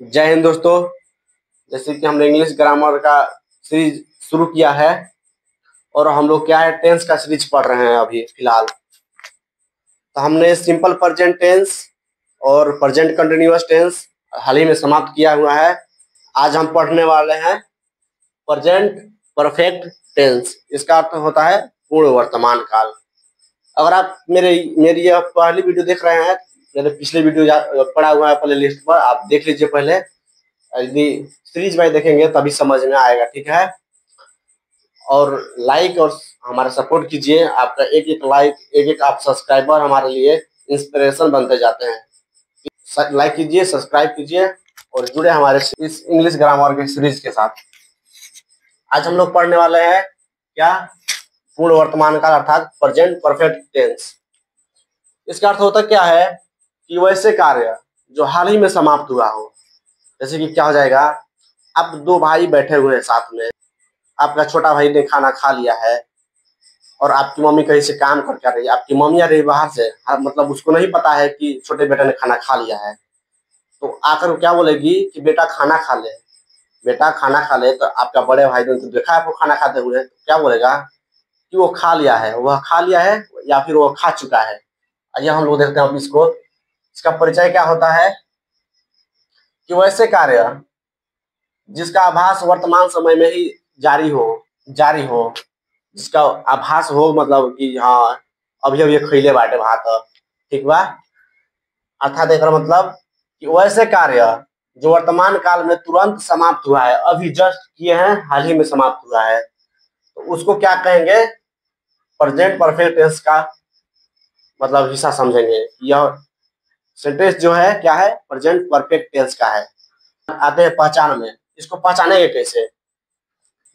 जय हिंद दोस्तों। जैसे कि हमने इंग्लिश ग्रामर का सीरीज शुरू किया है और हम लोग क्या है टेंस का सीरीज पढ़ रहे हैं अभी फिलहाल। तो हमने सिंपल प्रेजेंट टेंस और प्रेजेंट कंटिन्यूअस टेंस हाल ही में समाप्त किया हुआ है। आज हम पढ़ने वाले हैं प्रेजेंट परफेक्ट टेंस। इसका अर्थ होता है पूर्ण वर्तमान काल। अगर आप मेरी यह पहली वीडियो देख रहे हैं, मेरे पिछले वीडियो पड़ा हुआ है प्ले लिस्ट पर, आप देख लीजिए पहले। यदि सीरीज वाइज देखेंगे तभी समझ में आएगा, ठीक है। और लाइक और हमारा सपोर्ट कीजिए। आपका एक एक लाइक, एक एक आप सब्सक्राइबर हमारे लिए इंस्पिरेशन बनते जाते हैं। लाइक कीजिए, सब्सक्राइब कीजिए और जुड़े हमारे इस इंग्लिश ग्रामर के सीरीज के साथ। आज हम लोग पढ़ने वाले हैं क्या, पूर्ण वर्तमान काल अर्थात प्रेजेंट परफेक्ट टेंस। इसका अर्थ होता क्या है कि वैसे कार्य जो हाल ही में समाप्त हुआ हो। जैसे कि क्या हो जाएगा, अब दो भाई बैठे हुए हैं साथ में, आपका छोटा भाई ने खाना खा लिया है और आपकी मम्मी कहीं से काम करके आ रही है। आपकी मम्मी आ रही है बाहर से, मतलब उसको नहीं पता है कि छोटे बेटे ने खाना खा लिया है। तो आकर क्या बोलेगी कि बेटा खाना खा ले, बेटा खाना खा ले। तो आपका बड़े भाई ने तो देखा आपको खाना खाते हुए, तो क्या बोलेगा कि वो खा लिया है, वह खा लिया है या फिर वो खा चुका है। आइए हम लोग देखते हैं इसको। इसका परिचय क्या होता है कि वैसे कार्य जिसका आभास वर्तमान समय में ही जारी हो, जिसका आभास हो, मतलब कि हाँ अभी अभी खैले बाटे भात, ठीक बा। अर्थात एक मतलब कि वैसे कार्य जो वर्तमान काल में तुरंत समाप्त हुआ है, अभी जस्ट किए हैं, हाल ही में समाप्त हुआ है, तो उसको क्या कहेंगे, प्रेजेंट परफेक्ट टेंस का मतलब हिस्सा समझेंगे। यह सेंटेंस जो है क्या है, प्रेजेंट परफेक्ट टेंस का है। आते हैं पहचान में। इसको पहचानेंगे कैसे,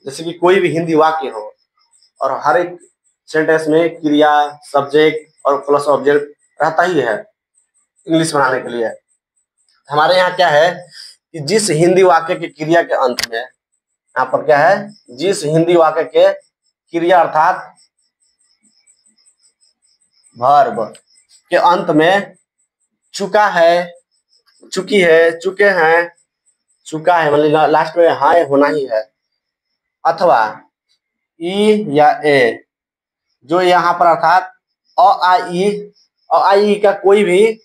जैसे कि कोई भी हिंदी वाक्य हो और हर एक सेंटेंस में क्रिया, सब्जेक्ट और प्लस ऑब्जेक्ट रहता ही है इंग्लिश बनाने के लिए। हमारे यहाँ क्या है कि जिस हिंदी वाक्य के क्रिया के अंत में, यहाँ पर क्या है, जिस हिंदी वाक्य के क्रिया अर्थात वर्ब के अंत में चुका है, चुकी है, चुके हैं, चुका है, मतलब लास्ट में हाँ होना ही है, अथवा ई या ए, जो यहाँ पर अर्थात अ आ ई का कोई भी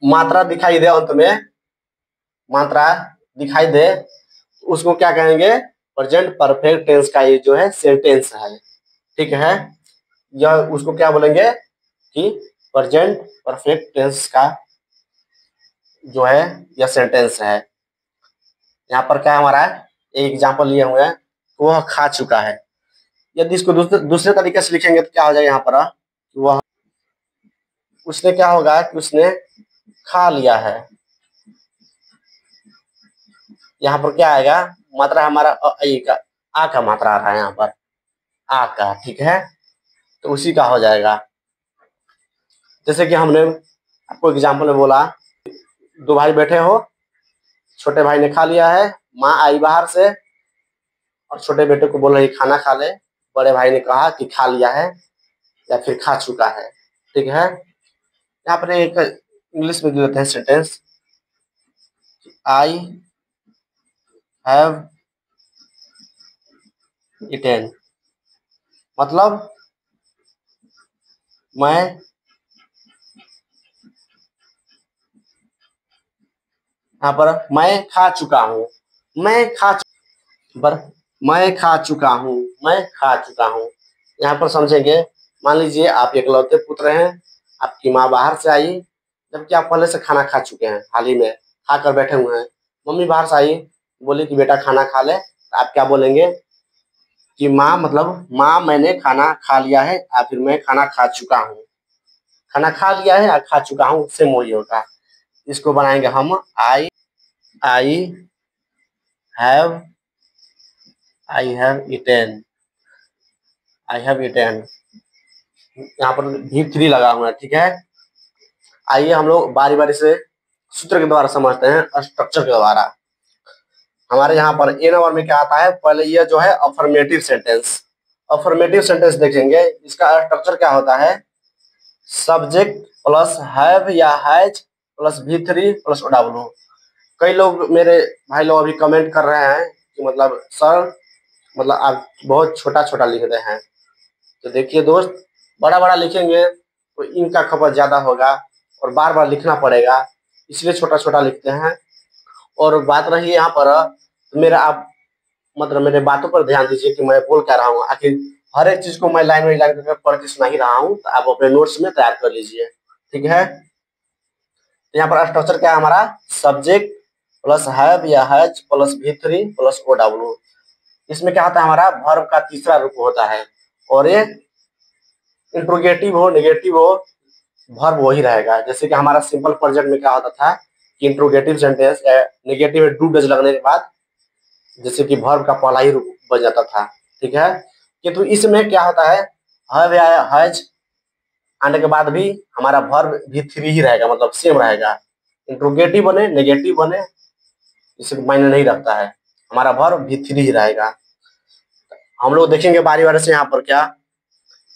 मात्रा दिखाई दे, अंत में मात्रा दिखाई दे, उसको क्या कहेंगे, प्रेजेंट परफेक्ट टेंस का ये जो है सेंटेंस है, ठीक है। यह उसको क्या बोलेंगे कि प्रेजेंट परफेक्ट टेंस का जो है यह सेंटेंस है। यहाँ पर क्या हमारा एक एग्जाम्पल लिए हुए हैं, वह खा चुका है। यदि इसको दूसरे तरीके से लिखेंगे तो क्या हो जाएगा, यहाँ पर वह, उसने क्या होगा कि उसने खा लिया है। यहाँ पर क्या आएगा, मात्रा हमारा का आ का मात्रा आ रहा है यहाँ पर, आ का, ठीक है। तो उसी का हो जाएगा। जैसे कि हमने आपको एग्जाम्पल में बोला, दो भाई बैठे हो, छोटे भाई ने खा लिया है, माँ आई बाहर से और छोटे बेटे को बोल रही खाना खा ले। बड़े भाई ने कहा कि खा लिया है या फिर खा चुका है, ठीक है। यहाँ पर एक इंग्लिश में देते हैं सेंटेंस, आई हैव ईटेन, मतलब मैं यहाँ पर मैं खा चुका हूँ, मैं खा चुका हूँ, मैं खा चुका हूँ। यहाँ पर समझेंगे, मान लीजिए आप इकलौते पुत्र हैं, आपकी माँ बाहर से आई, जबकि आप पहले से खाना खा चुके हैं, हाल ही में खा कर बैठे हुए हैं। मम्मी बाहर से आई, बोली कि बेटा खाना खा ले, तो आप क्या बोलेंगे कि माँ, मतलब माँ मैंने खाना खा लिया है या फिर मैं खाना खा चुका हूँ। खाना खा लिया है या खा चुका हूँ, सेम वही होगा। इसको बनाएंगे हम I have eaten, I have eaten. यहाँ पर V3 लगा हुआ है, ठीक है। आइए हम लोग बारी बारी से सूत्र के द्वारा समझते हैं, स्ट्रक्चर के द्वारा। हमारे यहाँ पर ए नंबर में क्या आता है, पहले ये जो है अफर्मेटिव सेंटेंस। अफर्मेटिव सेंटेंस देखेंगे, इसका स्ट्रक्चर क्या होता है, सब्जेक्ट प्लस हैव या has plus V3 plus OW। कई लोग मेरे भाई लोग अभी कमेंट कर रहे हैं कि मतलब सर, मतलब आप बहुत छोटा छोटा लिख रहे हैं। तो देखिए दोस्त, बड़ा बड़ा लिखेंगे तो इनका खपत ज्यादा होगा और बार बार लिखना पड़ेगा, इसलिए छोटा छोटा लिखते हैं। और बात रही यहाँ पर, तो मेरा आप मतलब मेरे बातों पर ध्यान दीजिए कि मैं बोल क्या रहा हूँ। आखिर हर एक चीज को मैं लाइन बाई लाइन करके पढ़ के सुना ही रहा हूँ, तो आप अपने नोट्स में तैयार कर लीजिए, ठीक है। तो यहाँ पर स्ट्रक्चर क्या है हमारा, सब्जेक्ट प्लस हैव या has plus V3 plus OW। इसमें क्या होता है, हमारा वर्ब का तीसरा रूप होता है, और ये इंट्रोगेटिव हो नेगेटिव हो वर्ब वही रहेगा। जैसे कि हमारा सिंपल प्रेजेंट में क्या होता था कि इंट्रोगेटिव सेंटेंस या नेगेटिव डू डज लगने के बाद जैसे कि वर्ब का पहला ही रूप बन जाता था, ठीक है। किंतु इसमें क्या होता है, हैव या हैज आने के बाद भी हमारा वर्ब V3 ही रहेगा, मतलब सेम रहेगा। इंट्रोगेटिव बने नेगेटिव बने इससे मायने नहीं रखता है, हमारा वर्ब V3 ही रहेगा। हम लोग देखेंगे बारी बारी से यहाँ पर क्या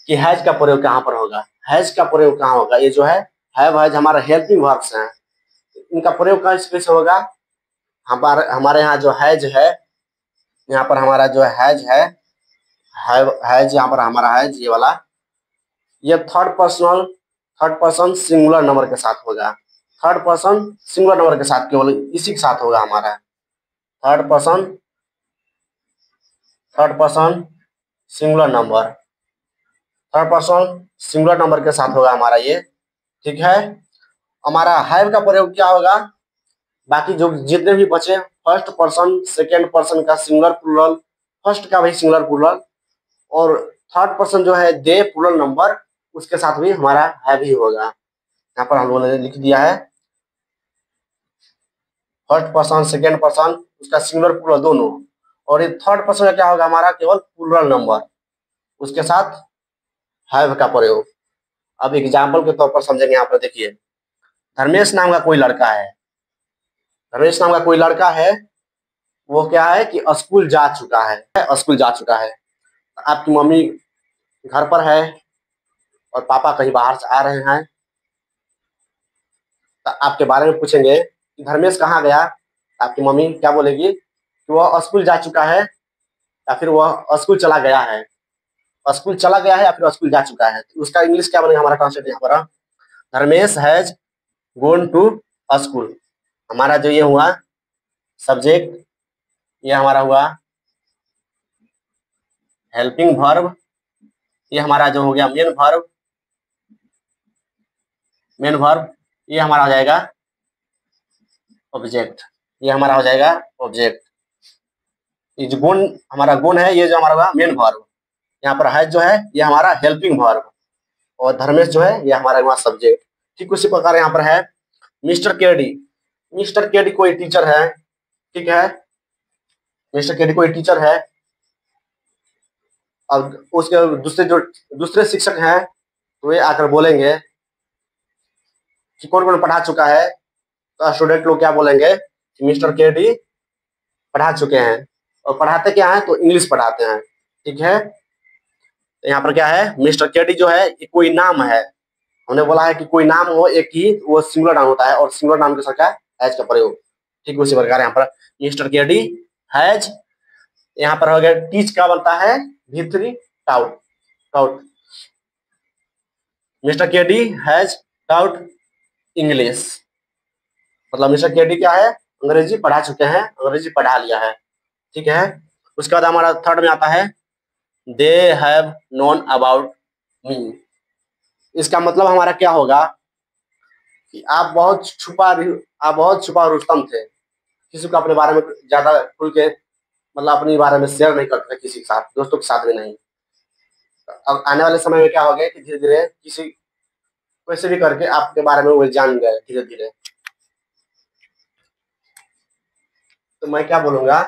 कि हैज का प्रयोग कहाँ पर होगा। हैज का प्रयोग कहाँ होगा, ये जो है हैव हैज हमारा हेल्पिंग वर्ब्स हैं, इनका प्रयोग कैसे होगा। हमारे यहाँ जो हैज है, यहाँ पर हमारा जो हैज है, हैज यहाँ पर हमारा हैज ये वाला, ये थर्ड पर्सन सिंगुलर नंबर के साथ होगा। थर्ड पर्सन सिंगुलर नंबर के साथ, केवल इसी के साथ होगा हमारा third person singular number, third person singular number के साथ होगा हमारा ये, ठीक है। हमारा हैव का प्रयोग क्या होगा, बाकी जो जितने भी बचे फर्स्ट पर्सन सेकेंड पर्सन का सिंगुलर प्लूरल, फर्स्ट का भी सिंगुलर प्लूरल, और थर्ड पर्सन जो है दे प्लूरल नंबर, उसके साथ भी हमारा हैव ही होगा। यहाँ पर हम लोगों ने लिख दिया है फर्स्ट पर्सन सेकेंड पर्सन उसका सिंगुलर प्लूरल दोनों, और ये थर्ड पर्सन का क्या होगा हमारा केवल प्लूरल नंबर, उसके साथ हैव का प्रयोग। अब एग्जाम्पल के तौर पर समझेंगे। यहाँ पर देखिए, धर्मेश नाम का कोई लड़का है, धर्मेश नाम का कोई लड़का है, वो क्या है कि स्कूल जा चुका है, स्कूल जा चुका है। आपकी मम्मी घर पर है और पापा कहीं बाहर से आ रहे हैं, तो आपके बारे में पूछेंगे कि धर्मेश कहाँ गया, आपकी मम्मी क्या बोलेगी कि वह स्कूल जा चुका है या फिर वह स्कूल चला गया है। स्कूल चला गया है या फिर स्कूल जा चुका है, तो उसका इंग्लिश क्या बनेगा हमारा ट्रांसलेट यहाँ पर, Dharmesh has gone to school. हमारा जो ये हुआ सब्जेक्ट, ये हमारा हुआ हेल्पिंग वर्ब, ये हमारा जो हो गया मेन वर्ब, ये हमारा हो जाएगा ऑब्जेक्ट, ये हमारा हो जाएगा ऑब्जेक्ट। ये जो गुण हमारा गुण है, ये जो हमारा हुआ मेन वर्ब, यहाँ पर है जो है ये हमारा हेल्पिंग वर्ब, और धर्मेश जो है ये हमारा हुआ सब्जेक्ट। ठीक उसी प्रकार यहाँ पर है मिस्टर केडी, मिस्टर केडी कोई टीचर है, ठीक है, मिस्टर केडी कोई टीचर है। अब उसके दूसरे शिक्षक हैं, तो वे आकर बोलेंगे कि कौन कौन पढ़ा चुका है, तो स्टूडेंट लोग क्या बोलेंगे कि मिस्टर केडी पढ़ा चुके हैं, और पढ़ाते क्या है तो इंग्लिश पढ़ाते हैं, ठीक है। तो यहाँ पर क्या है, मिस्टर केडी जो है ये कोई नाम है, हमने बोला है कि कोई नाम हो एक ही, वो सिंगुलर नाम होता है, और सिंगुलर नाम के साथ क्या हैज का प्रयोग। ठीक उसी प्रकार यहाँ पर मिस्टर केडी हैज, यहाँ पर हो गया टीच का बनता है V3 taut, taut, mister KD has taut English, मतलब मिस्टर केडी क्या है अंग्रेजी पढ़ा चुके हैं, अंग्रेजी पढ़ा लिया है, ठीक है। उसके बाद हमारा थर्ड में आता है दे हैव नोन अबाउट मी। इसका मतलब हमारा क्या होगा कि आप बहुत छुपा रुस्तम थे, किसी को अपने बारे में ज्यादा खुल के मतलब अपने बारे में शेयर नहीं करते थे, किसी के साथ, दोस्तों के साथ भी नहीं। अब आने वाले समय में क्या हो गया कि धीरे धीरे किसी कैसे भी करके आपके बारे में वो जान गए धीरे धीरे। तो मैं क्या बोलूंगा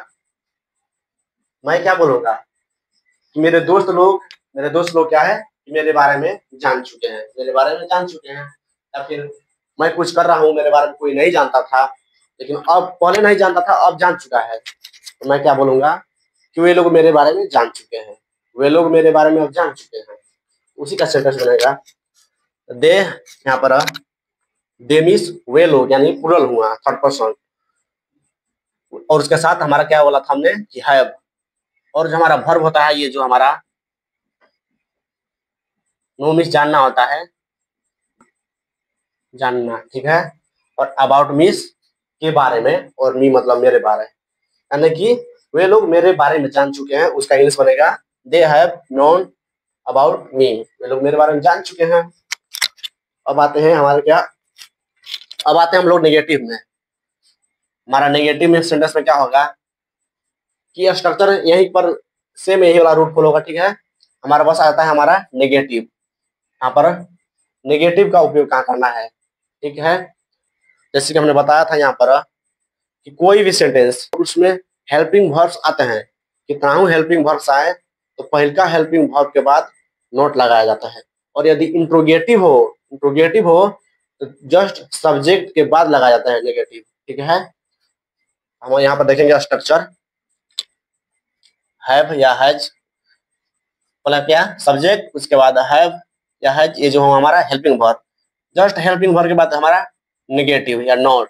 कि मेरे दोस्त लोग क्या है कि मेरे बारे में जान चुके हैं, या फिर मैं कुछ कर रहा हूँ मेरे बारे में कोई नहीं जानता था, लेकिन अब पहले नहीं जानता था अब जान चुका है, तो मैं क्या बोलूंगा कि वे लोग मेरे बारे में जान चुके हैं, वे लोग मेरे बारे में अब जान चुके हैं। उसी का सेंटेंस बनेगा दे, यहाँ पर दे मीन्स वे लोग, यानी प्लूरल हुआ थर्ड पर्सन, और उसके साथ हमारा क्या बोला था हमने कि हैव, और जो हमारा वर्ब होता है, ये जो हमारा नो मीन्स जानना होता है, जानना, ठीक है। और अबाउट मीन्स के बारे में, और मी मतलब मेरे बारे, यानी कि वे लोग मेरे बारे में जान चुके हैं, उसका इंग्लिश बनेगा they have known about me, वे लोग मेरे बारे में जान चुके हैं। अब आते हैं हमारे क्या, अब आते हैं हम लोग नेगेटिव में। हमारा नेगेटिव में सेंटेंस में क्या होगा कि स्ट्रक्चर यहीं पर सेम यही वाला रूट फॉलो होगा, ठीक है। हमारे पास आता है हमारा नेगेटिव, यहाँ पर नेगेटिव का उपयोग कहाँ करना है, ठीक है। जैसे कि हमने बताया था यहाँ पर कि कोई भी सेंटेंस उसमें हेल्पिंग वर्ब्स आते हैं, कितना हेल्पिंग वर्ब्स आए तो पहला हेल्पिंग वर्ब के बाद नोट लगाया जाता है, और यदि इंट्रोगेटिव हो तो जस्ट सब्जेक्ट के बाद लगाया जाता है नेगेटिव, ठीक है। हम यहाँ पर देखेंगे स्ट्रक्चर, हैव या हैज, बोला क्या सब्जेक्ट, उसके बाद हैव या हैज, ये जो हमारा helping verb, just helping verb के बाद हमारा नेगेटिव या नॉट,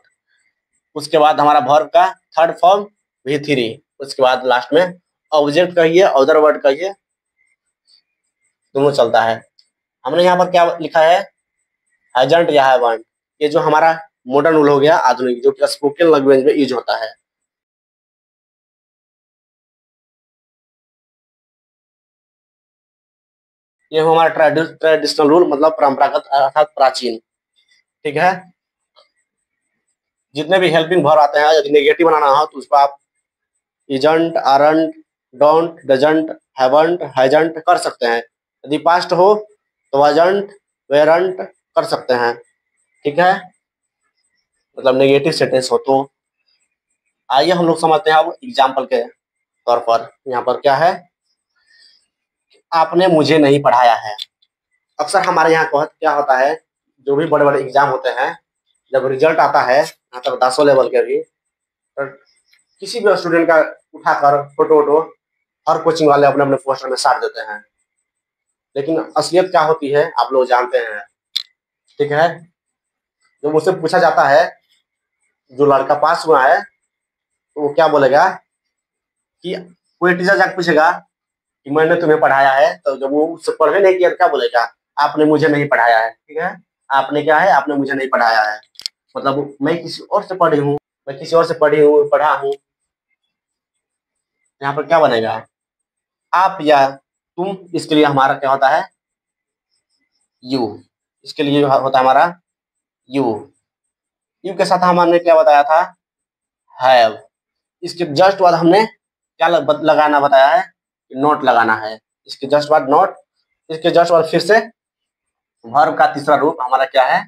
उसके बाद हमारा वर्ब का थर्ड फॉर्म V3, उसके बाद लास्ट में ऑब्जेक्ट कहिए, अदर वर्ड कहिए, दोनों चलता है। हमने यहाँ पर क्या लिखा है, हैजंट या हैवंट, ये जो हमारा मॉडर्न रूल हो गया, आधुनिक, जो कि स्पोकन लैंग्वेज में यूज होता है। ये हमारा ट्रेडिशनल रूल, मतलब परंपरागत अर्थात प्राचीन, ठीक है। जितने भी हेल्पिंग वर्ब आते हैं, यदि नेगेटिव बनाना हो तो उसको आप isn't, aren't, don't, doesn't, haven't, hasn't कर सकते हैं। यदि पास्ट हो तो वाजंट, वेरंट कर सकते हैं, ठीक है, मतलब नेगेटिव सेंटेंस हो तो। आइए हम लोग समझते हैं अब एग्जाम्पल के तौर पर। यहाँ पर क्या है, आपने मुझे नहीं पढ़ाया है। अक्सर हमारे यहाँ क्या होता है, जो भी बड़े बड़े एग्जाम होते हैं, जब रिजल्ट आता है यहाँ तक 10 लेवल के भी, तो किसी भी स्टूडेंट का उठाकर फोटो वोटो हर कोचिंग वाले अपने अपने पोस्टर में साट देते हैं, लेकिन असलियत क्या होती है आप लोग जानते हैं, ठीक है। जब मुझसे पूछा जाता है जो लड़का पास हुआ है तो वो क्या बोलेगा कि कोई टीचर जाकर पूछेगा कि मैंने तुम्हें पढ़ाया है, तो जब वो उससे पढ़े नहीं किया तो क्या बोलेगा, आपने मुझे नहीं पढ़ाया है, ठीक है। आपने क्या है, आपने मुझे नहीं पढ़ाया है, मतलब मैं किसी और से पढ़ी हूँ, मैं किसी और से पढ़ी हूँ, पढ़ा हूँ। यहाँ पर क्या बनेगा, आप या तुम, इसके लिए हमारा क्या होता है यू, इसके लिए होता है हमारा यू। यू के साथ हमने क्या बताया था, हैव। इसके जस्ट बाद हमने क्या लगाना बताया है, नोट लगाना है। इसके जस्ट बाद नोट, इसके जस्ट बाद फिर से वर्ब का तीसरा रूप हमारा क्या है,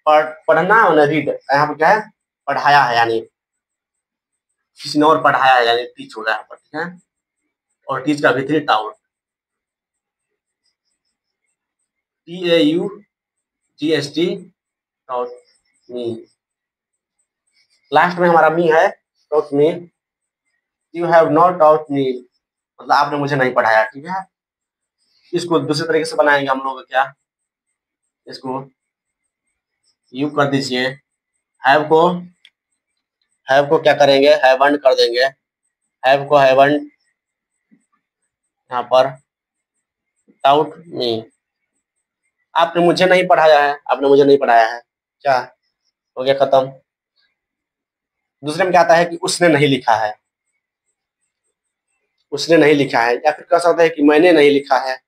पढ़ना और रीड। यहाँ पर क्या है, पढ़ाया है, यानी किसी ने और पढ़ाया है, यानी टीच होगा यहाँ पर, ठीक है। और टीच का भी taught, TAUGST, taught me. Last में हमारा मी है, taught me, you have not taught me, मतलब आपने मुझे नहीं पढ़ाया, ठीक है। इसको दूसरे तरीके से बनाएंगे हम लोग, क्या, इसको यू कर दीजिए, हैव को क्या करेंगे, हैवंट कर देंगे, हैव को हैवंट, यहाँ पर टाउट मी, आपने मुझे नहीं पढ़ाया है, आपने मुझे नहीं पढ़ाया है, क्या हो गया, खत्म। दूसरे में क्या आता है कि उसने नहीं लिखा है, उसने नहीं लिखा है, या फिर कह सकते हैं कि मैंने नहीं लिखा है,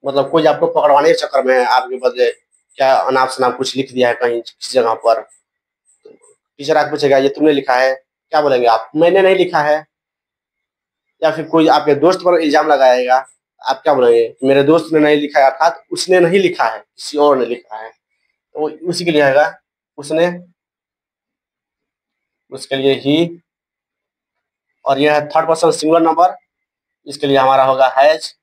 मतलब कोई आपको पकड़वाने के चक्कर में है, आपके बदले क्या अनाप शनाप कुछ लिख दिया है कहीं किसी जगह पर, टीचर आपको पूछेगा ये तुमने लिखा है, क्या बोलेंगे आप, मैंने नहीं लिखा है। या फिर कोई आपके दोस्त पर इल्जाम लगाएगा, आप क्या बोलेंगे, मेरे दोस्त ने नहीं लिखा है, अर्थात उसने नहीं लिखा है, किसी और ने लिखा है, तो उसी के लिए आएगा उसने, उसके लिए ही। और यह है थर्ड पर्सन सिंगुलर नंबर, इसके लिए हमारा होगा हैज।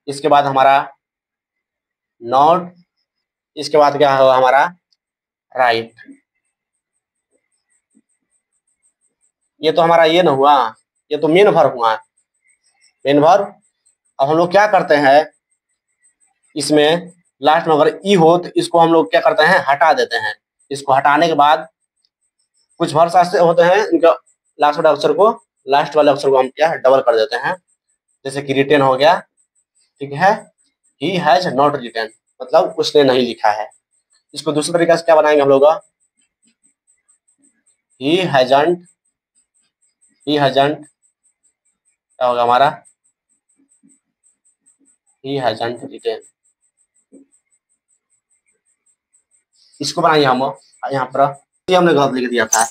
इसके बाद हमारा नॉट, इसके बाद क्या होगा हमारा राइट। ये तो हमारा ये ना हुआ, ये तो मेन वर्ब हुआ, मेन वर्ब। अब हम लोग क्या करते हैं, इसमें लास्ट में अगर ई हो तो इसको हम लोग क्या करते हैं, हटा देते हैं, इसको हटाने के बाद कुछ वर्ड्स ऐसे होते हैं, इनका लास्ट वाले अक्षर को हम क्या है डबल कर देते हैं। जैसे कि रिटेन हो गया, ठीक है, ही हैज नॉट रिटेन, मतलब उसने नहीं लिखा है। इसको दूसरे तरीके से क्या बनाएंगे हम लोग, ही हैजंट, ही हैजंट क्या होगा हमारा, ही हैजंट रिटेन। इसको बनाइए हम यहाँ पर, ये हमने गलत लिख दिया था।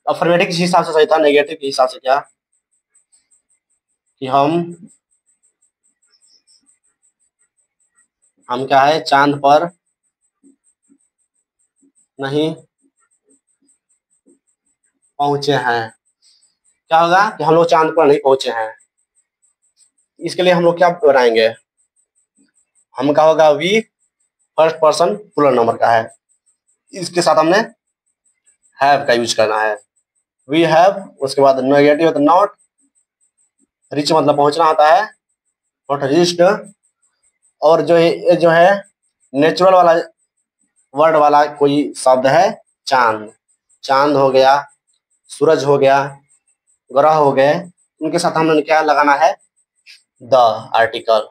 अफर्मेटिव किस हिसाब से सही था, नेगेटिव के हिसाब से क्या कि हम क्या है चांद पर नहीं पहुंचे हैं। क्या होगा कि हम लोग चांद पर नहीं पहुंचे हैं। इसके लिए हम लोग क्या बनाएंगे, हम क्या होगा we first person plural number का है, इसके साथ हमने हैव का यूज करना है। वी हैव, उसके बाद नेगेटिव तो नॉट, रिच मतलब पहुंचना आता है, नॉट रिच्ड। और जो है नेचुरल वाला वर्ड वाला कोई शब्द है, चांद, चांद हो गया, सूरज हो गया, ग्रह हो गए, उनके साथ हमने क्या लगाना है, द आर्टिकल,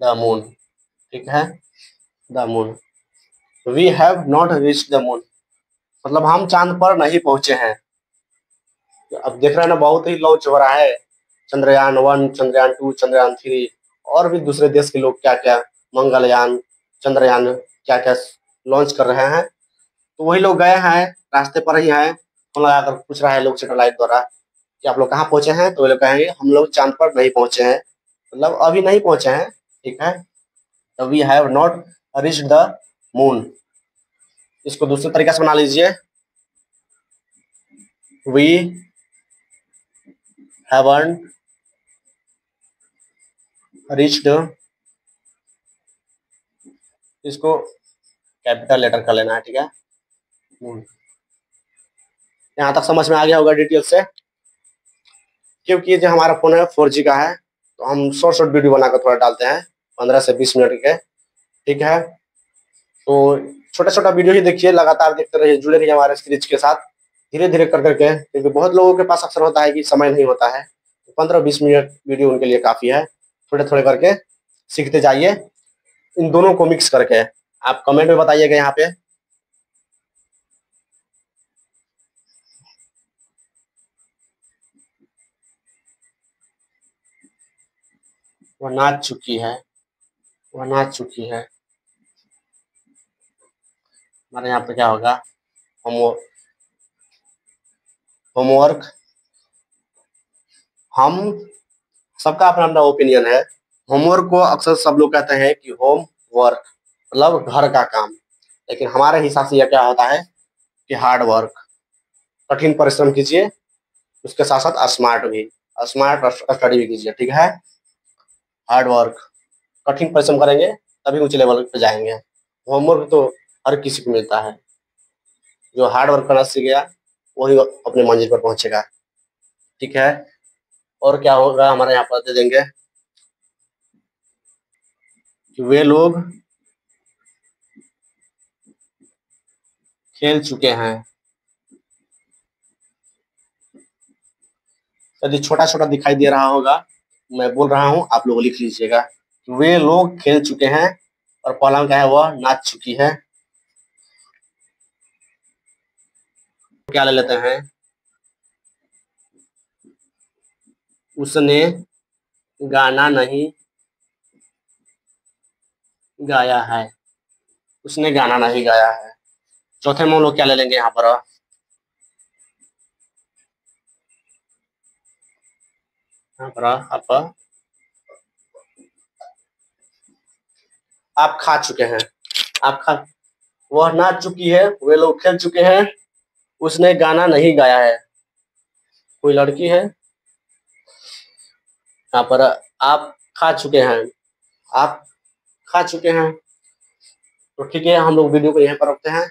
द मून, ठीक है, the moon. We have not reached the moon, मतलब हम चांद पर नहीं पहुंचे हैं। अब देख रहे हैं ना, बहुत ही लॉन्च हो रहा है, चंद्रयान 1, चंद्रयान 2, चंद्रयान 3, और भी दूसरे देश के लोग क्या क्या मंगलयान, चंद्रयान क्या क्या लॉन्च कर रहे हैं। तो वही लोग गए हैं, रास्ते पर ही हैं, फोन लगाकर पूछ रहा है लोग सैटेलाइट द्वारा कि आप लोग कहाँ पहुंचे हैं, तो वो लोग कहेंगे हम लोग चांद पर नहीं पहुंचे हैं, मतलब अभी नहीं पहुंचे हैं, ठीक है। तो we have not reached the moon. इसको दूसरे तरीके से बना लीजिए, वी हैवंट रीच्ड, इसको कैपिटल लेटर कर लेना है, ठीक है। यहाँ तक समझ में आ गया होगा डिटेल से। क्योंकि जो हमारा फोन है 4G का है, तो हम शॉर्ट वीडियो बनाकर थोड़ा डालते हैं 15 से 20 मिनट के, ठीक है। तो छोटा छोटा वीडियो ही देखिए, लगातार देखते रहिए, जुड़े रहिए हमारे सीरीज के साथ, धीरे धीरे कर करके, क्योंकि बहुत लोगों के पास अक्सर होता है कि समय नहीं होता है, 15-20 मिनट वीडियो उनके लिए काफी है। थोड़े थोड़े करके सीखते जाइए, इन दोनों को मिक्स करके। आप कमेंट में बताइएगा यहाँ पे, वह नाच चुकी है, वह नाच चुकी है। हमारे यहाँ पे क्या होगा, होमवर्क, हम सबका अपना अपना ओपिनियन है। होमवर्क को अक्सर सब लोग कहते हैं कि होम वर्क मतलब घर का काम, लेकिन हमारे हिसाब से यह क्या होता है कि हार्ड वर्क, कठिन परिश्रम कीजिए, उसके साथ साथ स्मार्ट भी, स्मार्ट स्टडी भी कीजिए, ठीक है। हार्ड वर्क, कठिन परिश्रम करेंगे तभी ऊंचे लेवल पे जाएंगे। होमवर्क तो हर किसी को मिलता है, जो हार्ड वर्क करना सीख गया वही अपने मंजिल पर पहुंचेगा, ठीक है। और क्या होगा हमारे यहाँ पर दे देंगे कि वे लोग खेल चुके हैं। यदि छोटा छोटा दिखाई दे रहा होगा, मैं बोल रहा हूँ, आप लोग लिख लीजिएगा। वे लोग खेल चुके हैं, और पहला क्या है, वह नाच चुकी है। क्या ले लेते हैं, उसने गाना नहीं गाया है, उसने गाना नहीं गाया है। चौथे में हम लोग क्या ले लेंगे यहाँ पर, यहाँ पर आप खा चुके हैं, आप खा, वह नाच चुकी है, वे लोग खेल चुके हैं, उसने गाना नहीं गाया है। कोई लड़की है यहाँ पर, आप खा चुके हैं, आप खा चुके हैं। तो ठीक है, हम लोग वीडियो को यहीं पर रखते हैं।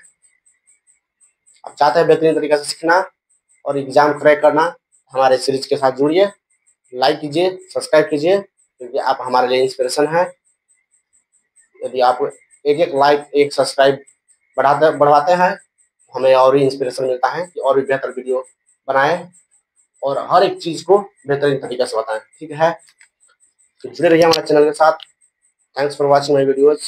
आप चाहते हैं बेहतरीन तरीके से सीखना और एग्जाम क्रैक करना, हमारे सीरीज के साथ जुड़िए, लाइक कीजिए, सब्सक्राइब कीजिए, क्योंकि आप हमारे लिए इंस्पिरेशन है। यदि आप एक एक लाइक, एक सब्सक्राइब बढ़वाते हैं, हमें और भी इंस्पिरेशन मिलता है कि और भी बेहतर वीडियो बनाएं और हर एक चीज को बेहतरीन तरीके से बताएं। ठीक है, तो जुड़े रहिए हमारे चैनल के साथ। Thanks for watching my videos.